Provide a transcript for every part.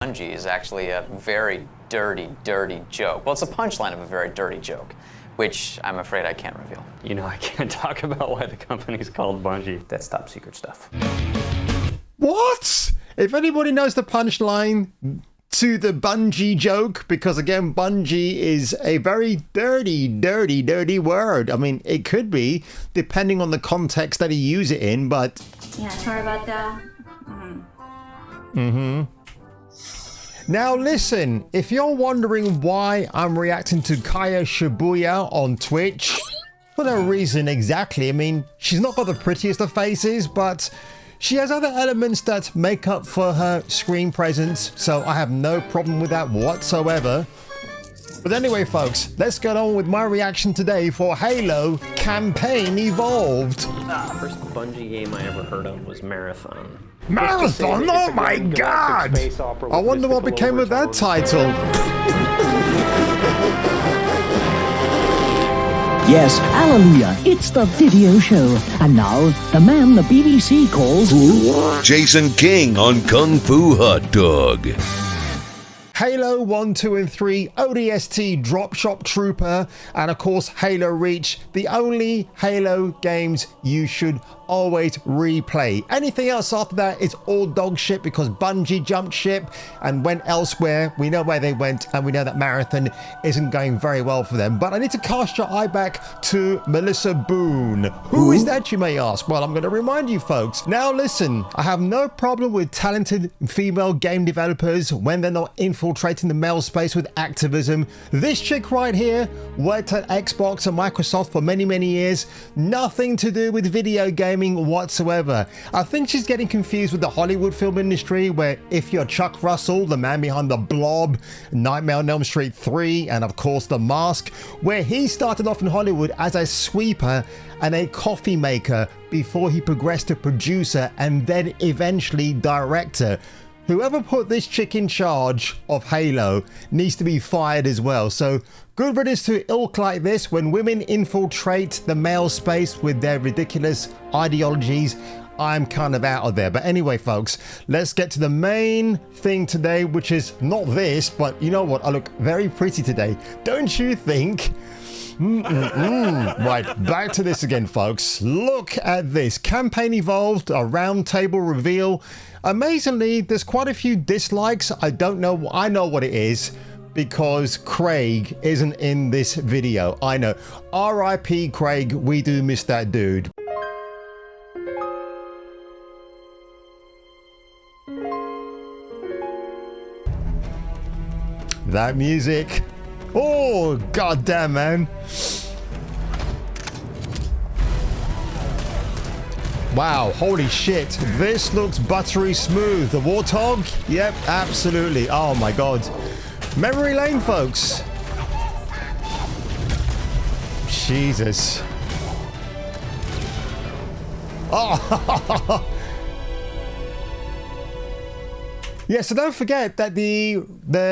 Bungie is actually a very dirty, dirty joke. Well, it's a punchline of a very dirty joke, which I'm afraid I can't reveal. You know, I can't talk about why the company's called Bungie. That's top secret stuff. What? If anybody knows the punchline to the Bungie joke, because again, Bungie is a very dirty, dirty, dirty word. I mean, it could be, depending on the context that you use it in, but... Yeah, sorry about that. Now listen, if you're wondering why I'm reacting to Kaya Shibuya on Twitch, for no reason exactly. I mean, she's not got the prettiest of faces, but she has other elements that make up for her screen presence, so I have no problem with that whatsoever. But anyway, folks, let's get on with my reaction today for Halo Campaign Evolved. First Bungie game I ever heard of was Marathon. Marathon? Oh my god! I wonder what became of that title. Yes, hallelujah, it's the video show. And now, the man the BBC calls... Jason King on Kung Fu Hot Dog. Halo 1, 2 and 3, ODST, Drop Shop Trooper, and of course Halo Reach, the only Halo games you should always replay. Anything else after that is all dog shit because Bungie jumped ship and went elsewhere. We know where they went and we know that Marathon isn't going very well for them. But I need to cast your eye back to Melissa Boone. Who is that, you may ask? Well, I'm going to remind you folks. Now listen, I have no problem with talented female game developers when they're not infiltrating the male space with activism. This chick right here worked at Xbox and Microsoft for many, many years. Nothing to do with video gaming whatsoever. I think she's getting confused with the Hollywood film industry, where if you're Chuck Russell, the man behind The Blob, Nightmare on Elm Street 3, and of course The Mask, where he started off in Hollywood as a sweeper and a coffee maker before he progressed to producer and then eventually director. Whoever put this chick in charge of Halo needs to be fired as well. So good riddance to ilk like this. When women infiltrate the male space with their ridiculous ideologies, I'm kind of out of there. But anyway, folks, let's get to the main thing today, which is not this, but you know what? I look very pretty today. Don't you think? Right, back to this again, folks. Look at this. Campaign Evolved, a round table reveal. Amazingly, there's quite a few dislikes. I don't know. I know what it is because Craig isn't in this video. I know. R.I.P. Craig. We do miss that dude. That music. Oh, goddamn, man. Wow, holy shit. This looks buttery smooth. The Warthog? Yep, absolutely. Oh my god. Memory lane, folks. Jesus. Oh. Yeah, so don't forget that the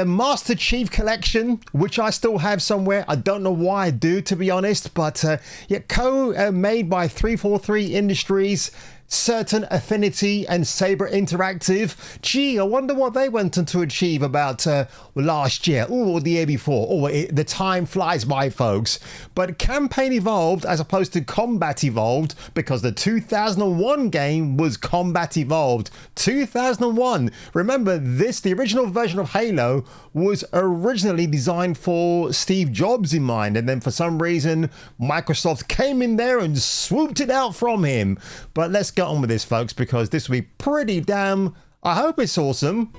Master Chief Collection, which I still have somewhere, I don't know why I do, to be honest, but yeah, made by 343 Industries, Certain Affinity and Saber Interactive. Gee, I wonder what they went on to achieve about last year or the year before. Oh, the time flies by, folks. But Campaign Evolved as opposed to Combat Evolved, because the 2001 game was Combat Evolved. 2001. Remember, the original version of Halo was originally designed for Steve Jobs in mind, and then for some reason Microsoft came in there and swooped it out from him. But let's get on with this, folks, because this will be pretty damn... I hope it's awesome.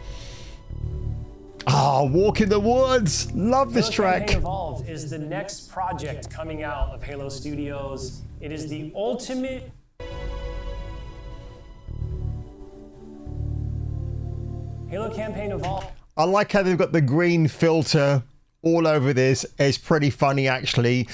Ah, Walk in the Woods. Love this track. Campaign Evolved is the next project coming out of Halo Studios. It is the ultimate... Halo Campaign Evolved. I like how they've got the green filter all over this. It's pretty funny, actually.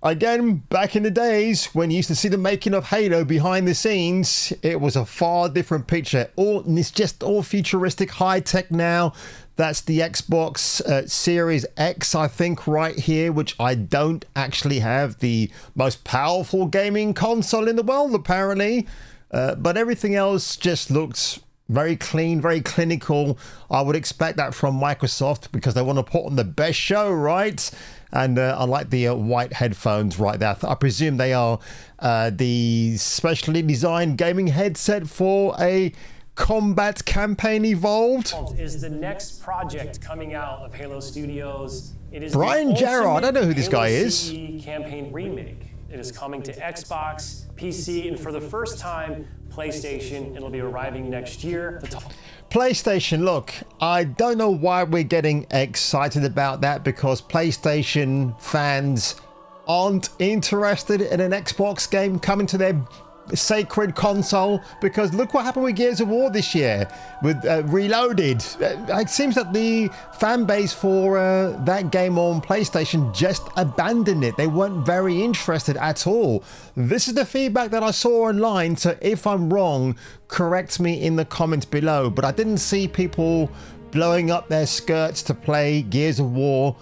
Again, back in the days when you used to see the making of Halo behind the scenes, it was a far different picture. It's just all futuristic, high tech now. That's the Xbox Series X, I think, right here, which I don't actually have. The most powerful gaming console in the world, apparently. But everything else just looks Very clean, very clinical. I would expect that from Microsoft because they want to put on the best show, right? And I like the white headphones right there. I presume they are the specially designed gaming headset for a Combat Campaign Evolved. Is the next project coming out of Halo Studios. It is Brian the Jarrett, I don't know who this Halo guy is. CE campaign remake. It is coming to Xbox, PC, and for the first time, PlayStation. It'll be arriving next year. PlayStation, look, I don't know why we're getting excited about that because PlayStation fans aren't interested in an Xbox game coming to their sacred console, because look what happened with Gears of War this year with Reloaded. It seems that the fan base for that game on PlayStation just abandoned it. They weren't very interested at all. This is the feedback that I saw online, so if I'm wrong, correct me in the comments below, but I didn't see people blowing up their skirts to play Gears of War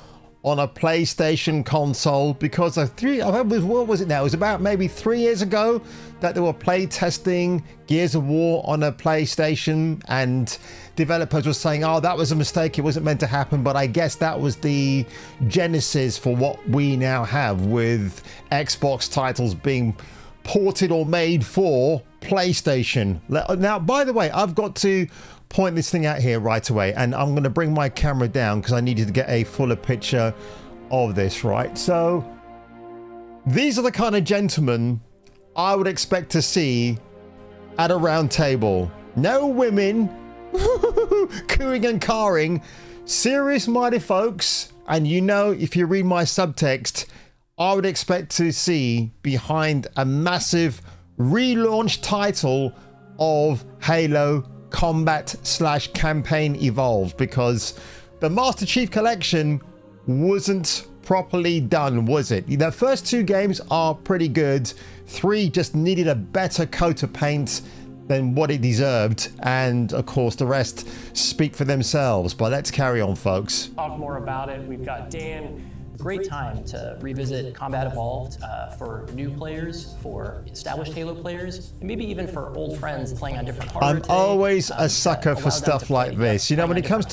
on a PlayStation console because what was it now? It was about maybe 3 years ago that they were play testing Gears of War on a PlayStation, and developers were saying, oh, that was a mistake, it wasn't meant to happen. But I guess that was the genesis for what we now have with Xbox titles being ported or made for PlayStation. Now, by the way, I've got to point this thing out here right away, and I'm going to bring my camera down because I needed to get a fuller picture of this, right? So these are the kind of gentlemen I would expect to see at a round table. No women cooing and carring, serious minded folks. And you know, if you read my subtext, I would expect to see behind a massive relaunch title of Halo Combat/Campaign Evolved, because the Master Chief Collection wasn't properly done, was it? The first 2 games are pretty good. 3 just needed a better coat of paint than what it deserved, and of course the rest speak for themselves. But let's carry on, folks. Talk more about it. We've got Dan. Great time to revisit Combat Evolved for new players, for established Halo players, and maybe even for old friends playing on different hardware. I'm always a sucker for stuff like this. You know, when it comes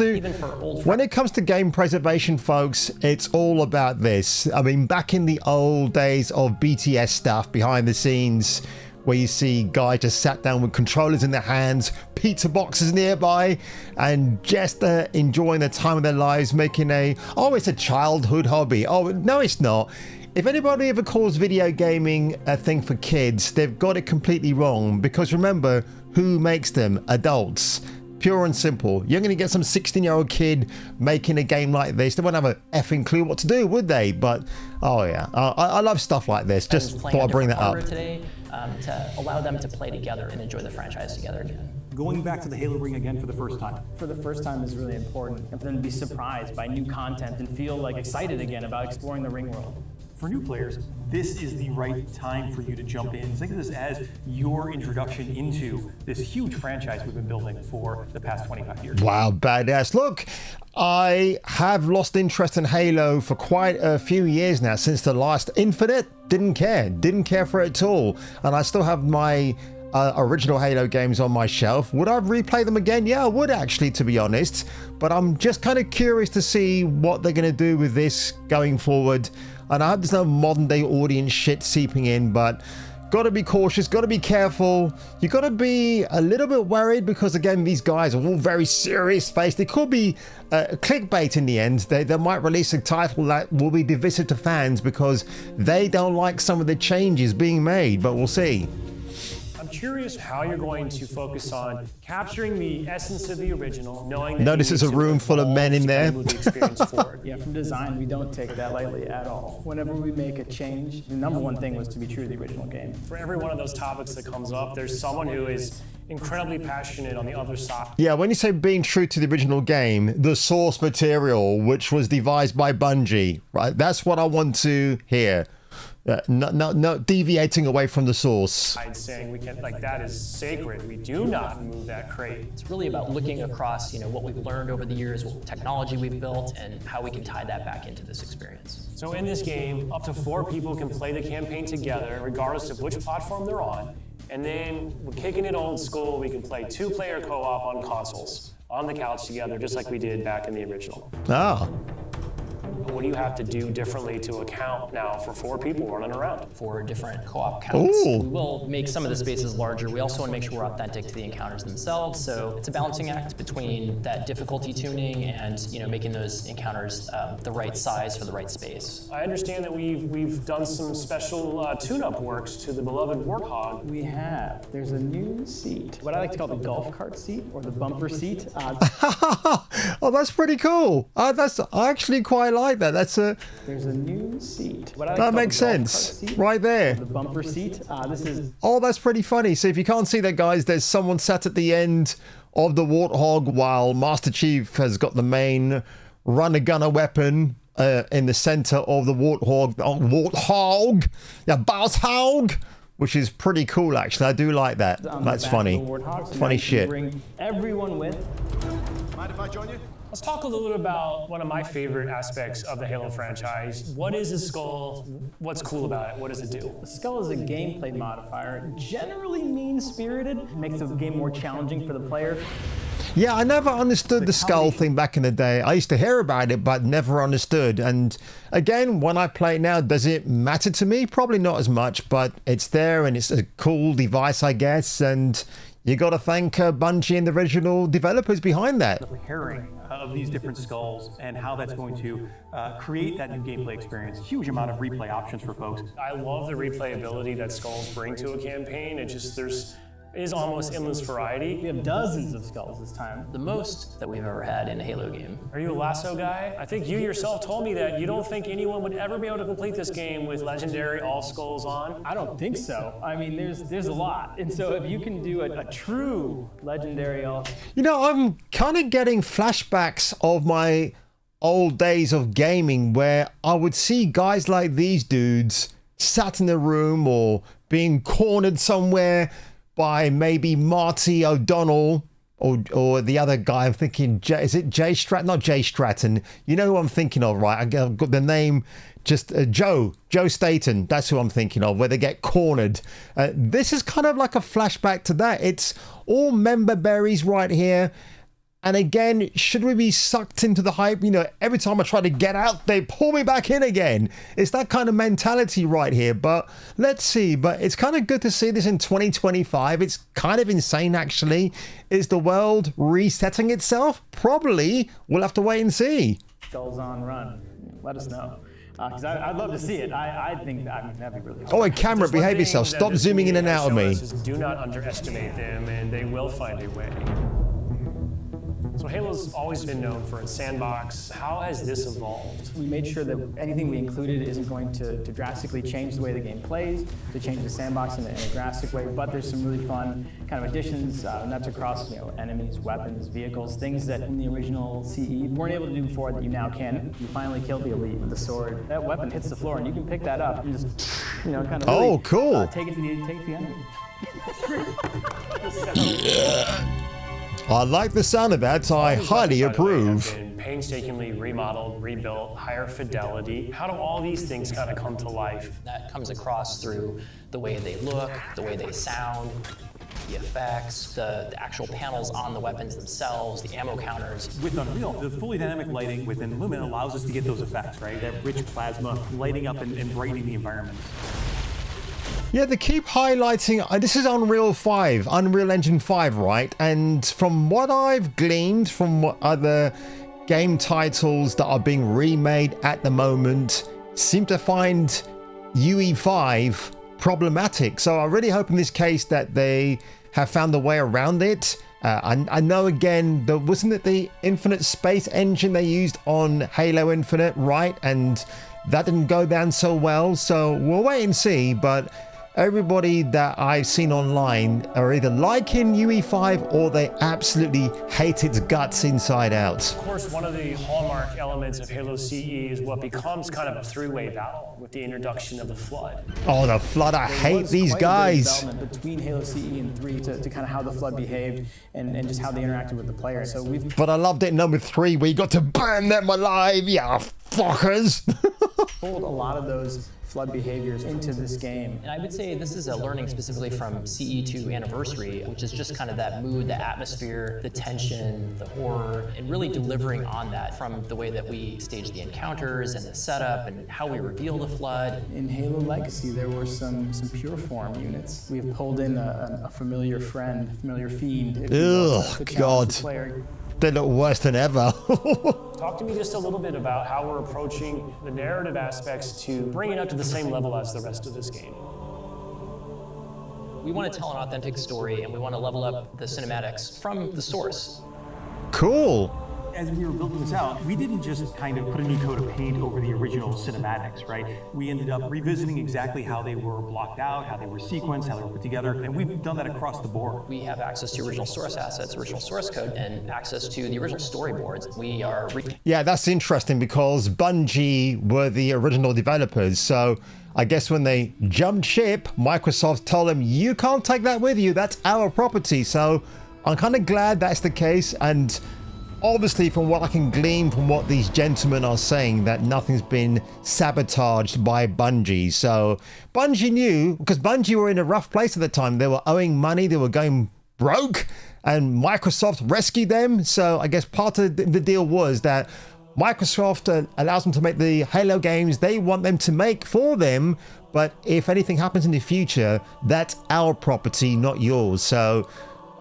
to game preservation, folks, it's all about this. I mean, back in the old days of BTS stuff behind the scenes, where you see guys just sat down with controllers in their hands, pizza boxes nearby, and just enjoying the time of their lives, making it's a childhood hobby. Oh, no, it's not. If anybody ever calls video gaming a thing for kids, they've got it completely wrong, because remember, who makes them? Adults. Pure and simple. You're going to get some 16-year-old kid making a game like this. They won't have a effing clue what to do, would they? But, oh yeah, I love stuff like this. Just thought I'd bring that up. Today, to allow them to play together and enjoy the franchise together again. Going back to the Halo ring again for the first time. For the first time is really important, and for them to be surprised by new content and feel like excited again about exploring the ring world. For new players, this is the right time for you to jump in. Think of this as your introduction into this huge franchise we've been building for the past 25 years. Wow, badass. Look, I have lost interest in Halo for quite a few years now, since the last Infinite. Didn't care for it at all. And I still have my original Halo games on my shelf. Would I replay them again? Yeah, I would actually, to be honest. But I'm just kind of curious to see what they're going to do with this going forward. And I hope there's no modern day audience shit seeping in, but got to be cautious, got to be careful. You got to be a little bit worried, because again, these guys are all very serious faced. It could be clickbait in the end. They might release a title that will be divisive to fans because they don't like some of the changes being made, but we'll see. I'm curious how you're going to focus on capturing the essence of the original, knowing that Notice there's a room full of men in there. Yeah, from design, we don't take that lightly at all. Whenever we make a change, the number one thing was to be true to the original game. For every one of those topics that comes up, there's someone who is incredibly passionate on the other side. Yeah, when you say being true to the original game, the source material, which was devised by Bungie, right? That's what I want to hear. No deviating away from the source. I'm saying we can, like, that is sacred. We do not move that crate. It's really about looking across, what we've learned over the years, what technology we've built, and how we can tie that back into this experience. So in this game, up to 4 people can play the campaign together, regardless of which platform they're on. And then we're kicking it old school. We can play 2-player co-op on consoles, on the couch together, just like we did back in the original. Ah. What do you have to do differently to account now for 4 people running around? For different co-op counts. Ooh. We will make some of the spaces larger. We also want to make sure we're authentic to the encounters themselves. So it's a balancing act between that difficulty tuning and making those encounters the right size for the right space. I understand that we've done some special tune-up works to the beloved Warthog. We have. There's a new seat, what I like to call the golf cart seat or the bumper seat. Oh, that's pretty cool. I actually quite like that. There's a new seat. What I like to that call makes the golf cart sense. seat, Right there. The bumper seat. This is. Oh, that's pretty funny. So if you can't see that, guys, there's someone sat at the end of the Warthog while Master Chief has got the main runner-gunner weapon in the center of the Warthog. Warthog, which is pretty cool, actually. I do like that. That's funny. Funny shit. Bring everyone with. Mind if I join you? Let's talk a little bit about one of my favorite aspects of the Halo franchise. What is a skull? What's cool about it? What does it do? The skull is a gameplay modifier. Generally mean-spirited. It makes the game more challenging for the player. Yeah, I never understood the skull thing back in the day. I used to hear about it, but never understood. And again, when I play it now, does it matter to me? Probably not as much, but it's there and it's a cool device, I guess. And you got to thank Bungie and the original developers behind that. The pairing of these different skulls and how that's going to create that new gameplay experience. Huge amount of replay options for folks. I love the replayability that skulls bring to a campaign. It is almost endless variety. We have dozens of skulls this time. The most that we've ever had in a Halo game. Are you a lasso guy? I think you yourself told me that you don't think anyone would ever be able to complete this game with legendary all skulls on. I don't think so. I mean, there's a lot. And so if you can do a true legendary all... I'm kind of getting flashbacks of my old days of gaming where I would see guys like these dudes sat in a room or being cornered somewhere by maybe Marty O'Donnell or the other guy. I'm thinking, is it Jay Stratton? Not Jay Stratton. You know who I'm thinking of, right? I've got the name, just Joe Staten. That's who I'm thinking of, where they get cornered. This is kind of like a flashback to that. It's all member berries right here. And again, should we be sucked into the hype? Every time I try to get out, they pull me back in again. It's that kind of mentality right here. But let's see. But it's kind of good to see this in 2025. It's kind of insane, actually. Is the world resetting itself? Probably. We'll have to wait and see. Skulls on run. Let us know. Because I'd love to see it. I think that'd be really Oh, cool. and camera, behave yourself. Stop zooming in and out of me. Do not underestimate them, and they will find a way. So Halo's always been known for its sandbox. How has this evolved? We made sure that anything we included isn't going to drastically change the way the game plays, to change the sandbox in a drastic way, but there's some really fun kind of additions, and that's across enemies, weapons, vehicles, things that in the original CE you weren't able to do before that you now can. You finally killed the elite with the sword. That weapon hits the floor and you can pick that up and just, kind of really, cool. Take it to the enemy. I like the sound of that. I highly approve. Have been painstakingly remodeled, rebuilt, higher fidelity. How do all these things kind of come to life? That comes across through the way they look, the way they sound, the effects, the actual panels on the weapons themselves, the ammo counters. With Unreal, the fully dynamic lighting within Lumen allows us to get those effects, right? That rich plasma lighting up and brightening the environment. Yeah, they keep highlighting, this is Unreal 5, Unreal Engine 5, right? And from what I've gleaned from what other game titles that are being remade at the moment, seem to find UE5 problematic. So I really hope in this case that they have found a way around it. I know, again, wasn't it the Infinite Space engine they used on Halo Infinite, right? And that didn't go down so well. So we'll wait and see, but everybody that I've seen online are either liking UE5 or they absolutely hate its guts inside out. Of course, one of the hallmark elements of Halo CE is what becomes kind of a three-way battle with the introduction of the Flood. Oh, the Flood, I hate these guys. Development between Halo CE and 3 to kind of how the Flood behaved and just how they interacted with the player. So But I loved it in number 3 where you got to burn them alive, yeah, fuckers. Pulled a lot of those flood behaviors into this game. And I would say this is a learning specifically from CE2 Anniversary, which is just kind of that mood, the atmosphere, the tension, the horror, and really delivering on that from the way that we stage the encounters and the setup and how we reveal the flood. In Halo Legacy, there were some pure form units. We have pulled in a familiar friend, familiar fiend. if you will, Ugh, to challenge God. the player. They look worse than ever. Talk to me just a little bit about how we're approaching the narrative aspects to bring it up to the same level as the rest of this game. We want to tell an authentic story and we want to level up the cinematics from the source. Cool. As we were building this out, we didn't just kind of put a new coat of paint over the original cinematics, right? We ended up revisiting exactly how they were blocked out, how they were sequenced, how they were put together, and we've done that across the board. We have access to original source assets, original source code, and access to the original storyboards. We are Yeah, that's interesting because Bungie were the original developers. So I guess when they jumped ship, Microsoft told them, you can't take that with you. That's our property. So I'm kind of glad that's the case. And obviously, from what I can glean from what these gentlemen are saying, that nothing's been sabotaged by Bungie. So Bungie knew, because Bungie were in a rough place at the time. They were owing money, they were going broke, and Microsoft rescued them. So I guess part of the deal was that Microsoft allows them to make the Halo games they want them to make for them. But if anything happens in the future, that's our property, not yours. So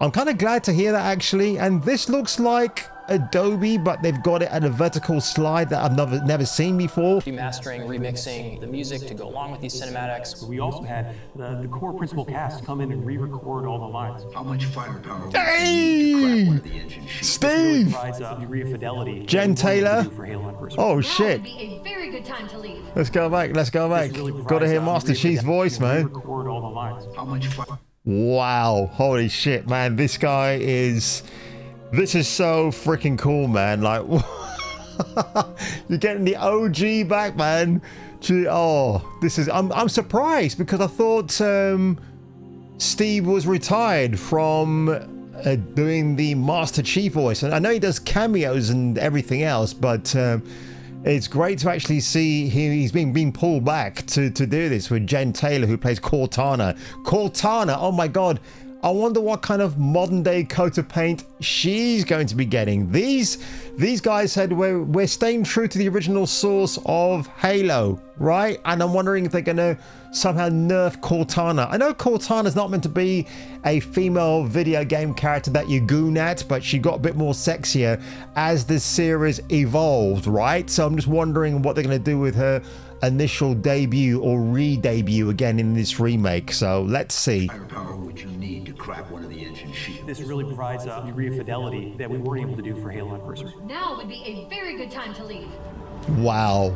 I'm kind of glad to hear that, actually. And this looks like Adobe, but they've got it at a vertical slide that I've never seen before. remastering, remixing the music to go along with these cinematics. We also had the core principal cast come in and re-record all the lines. How much firepower would Hey! you need to crack one of the engine sheets? Steve! Provides a degree of fidelity. Jen that we wanted Taylor? to do for Halo Anniversary. Oh Now shit. would be a very good time to leave. Let's go back. Let's go back. This really provides Gotta hear a Master degree of Chief's fidelity voice, to man. Re-record all the lines. How much fire? Wow. Holy shit, man. This guy is... This is so freaking cool, man. Like, you're getting the OG back, man. Oh, this is... I'm surprised because I thought Steve was retired from doing the Master Chief voice. And I know he does cameos and everything else, but it's great to actually see he's being pulled back to do this with Jen Taylor, who plays Cortana. Cortana, oh my god. I wonder what kind of modern day coat of paint she's going to be getting. These guys said we're staying true to the original source of Halo, right? And I'm wondering if they're going to somehow nerf Cortana. I know Cortana's not meant to be a female video game character that you goon at, but she got a bit more sexier as the series evolved, right? So I'm just wondering what they're going to do with her initial debut or re-debut again in this remake. So let's see. Firepower would you need to crack one of the engine sheets? This really provides a degree of fidelity that we weren't able to do for Halo Anniversary. Now would be a very good time to leave. Wow.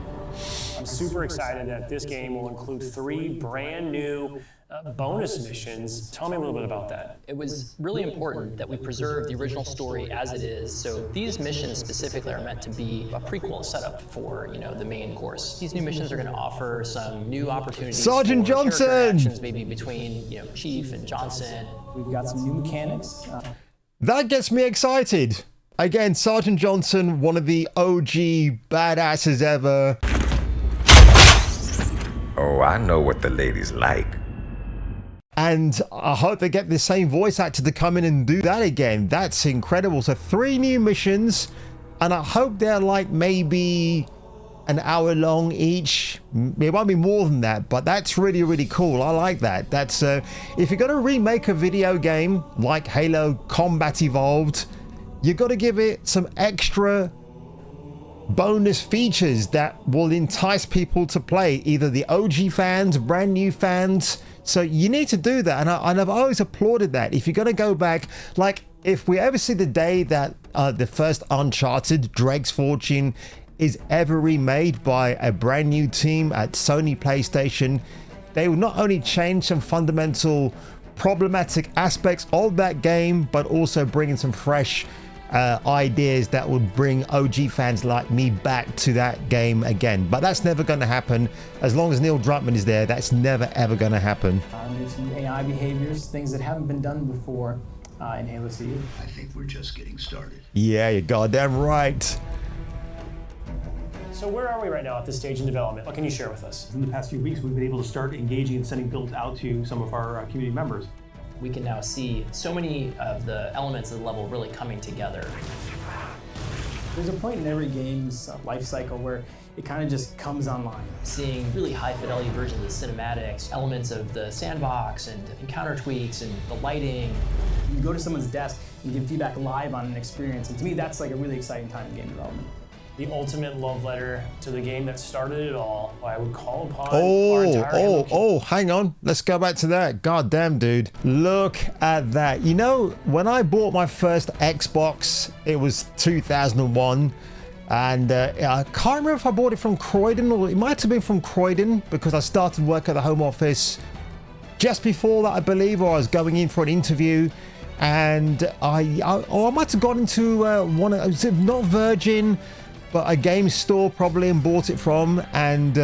I'm super excited that this game will include 3 brand new bonus missions. Tell me a little bit about that. It was really important that we preserve the original story as it is. So these missions specifically are meant to be a prequel setup for, the main course. These new missions are going to offer some new opportunities. Sergeant for character Johnson! interactions, maybe between, Chief and Johnson. We've got some new mechanics. That gets me excited. Again, Sergeant Johnson, one of the OG badasses ever. Oh, I know what the ladies like. And I hope they get the same voice actor to come in and do that again. That's incredible. So 3 new missions, and I hope they're like maybe an hour long each. It won't be more than that, but that's really, really cool. I like that. That's if you're going to remake a video game like Halo Combat Evolved, you got to give it some extra bonus features that will entice people to play, either the OG fans, brand new fans. So you need to do that, and I've always applauded that. If you're going to go back, like if we ever see the day that the first Uncharted, Drake's Fortune, is ever remade by a brand new team at Sony PlayStation, they will not only change some fundamental problematic aspects of that game, but also bring in some fresh ideas that would bring OG fans like me back to that game again. But that's never going to happen. As long as Neil Druckmann is there, that's never ever going to happen. There's some AI behaviors, things that haven't been done before in Halo CE. I think we're just getting started. Yeah, you're goddamn right. So where are we right now at this stage in development? What can you share with us? In the past few weeks, we've been able to start engaging and sending builds out to some of our community members. We can now see so many of the elements of the level really coming together. There's a point in every game's life cycle where it kind of just comes online. Seeing really high fidelity versions of the cinematics, elements of the sandbox and encounter tweaks and the lighting. You go to someone's desk and give feedback live on an experience, and to me that's like a really exciting time in game development. The ultimate love letter to the game that started it all. I would call upon our entire hang on. Let's go back to that. God damn, dude. Look at that. You know, when I bought my first Xbox, it was 2001. And I can't remember if I bought it from Croydon, or it might have been from Croydon, because I started work at the Home Office just before that, I believe, or I was going in for an interview. And I might have gone into not Virgin, but a game store probably, and bought it from. And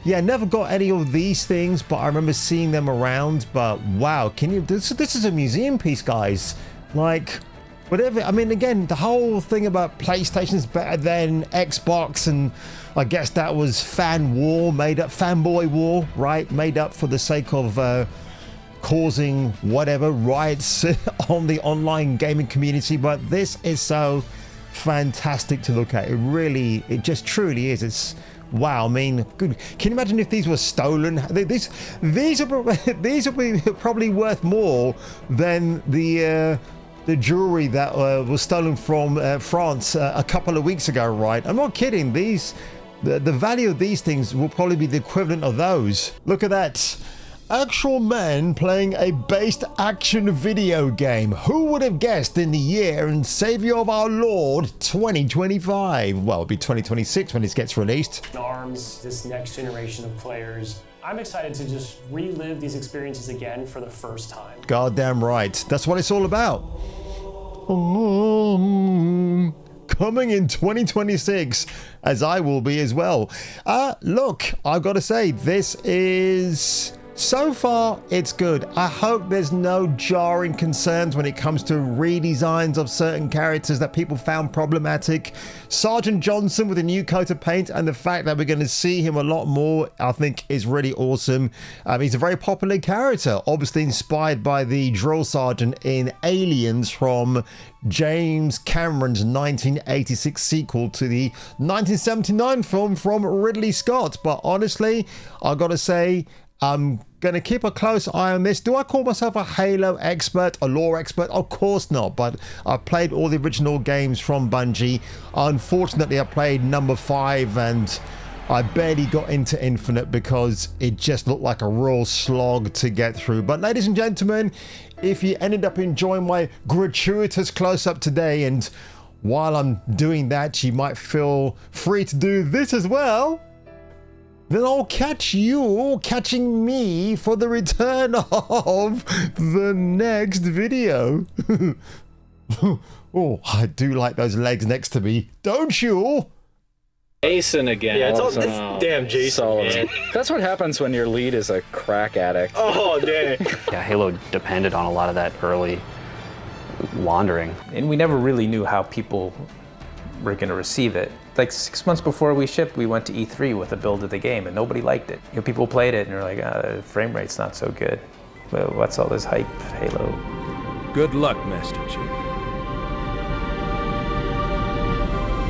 yeah, never got any of these things, but I remember seeing them around. But wow, this is a museum piece, guys. Like, whatever. I mean, again, the whole thing about PlayStation's better than Xbox, and I guess that was fanboy war, right? Made up for the sake of causing whatever riots on the online gaming community. But this is so fantastic to look at. It just truly is. It's wow. I mean, good. Can you imagine if these were stolen? These are probably worth more than the jewelry that was stolen from France a couple of weeks ago, right? I'm not kidding. The value of these things will probably be the equivalent of those. Look at that. Actual men playing a based action video game. Who would have guessed in the year and savior of our Lord 2025? Well, it'll be 2026 when this gets released. ARMS, this next generation of players. I'm excited to just relive these experiences again for the first time. Goddamn right. That's what it's all about. Coming in 2026, as I will be as well. Look, I've got to say, this is... So far, it's good. I hope there's no jarring concerns when it comes to redesigns of certain characters that people found problematic. Sergeant Johnson with a new coat of paint, and the fact that we're going to see him a lot more, I think, is really awesome. He's a very popular character, obviously inspired by the drill sergeant in Aliens from James Cameron's 1986 sequel to the 1979 film from Ridley Scott. But honestly, I've got to say, I'm going to keep a close eye on this. Do I call myself a Halo expert, a lore expert? Of course not, but I've played all the original games from Bungie. Unfortunately, I played number 5 and I barely got into Infinite because it just looked like a real slog to get through. But ladies and gentlemen, if you ended up enjoying my gratuitous close-up today, and while I'm doing that, you might feel free to do this as well, then I'll catch you catching me for the return of the next video. Oh, I do like those legs next to me, don't you? Jason again. Yeah, it's all this damn Jason, man. That's what happens when your lead is a crack addict. Oh, dang. Yeah, Halo depended on a lot of that early wandering. And we never really knew how people were going to receive it. Like 6 months before we shipped, we went to E3 with a build of the game, and nobody liked it. You know, people played it, and they're like, the frame rate's not so good. Well, what's all this hype, Halo? Good luck, Master Chief.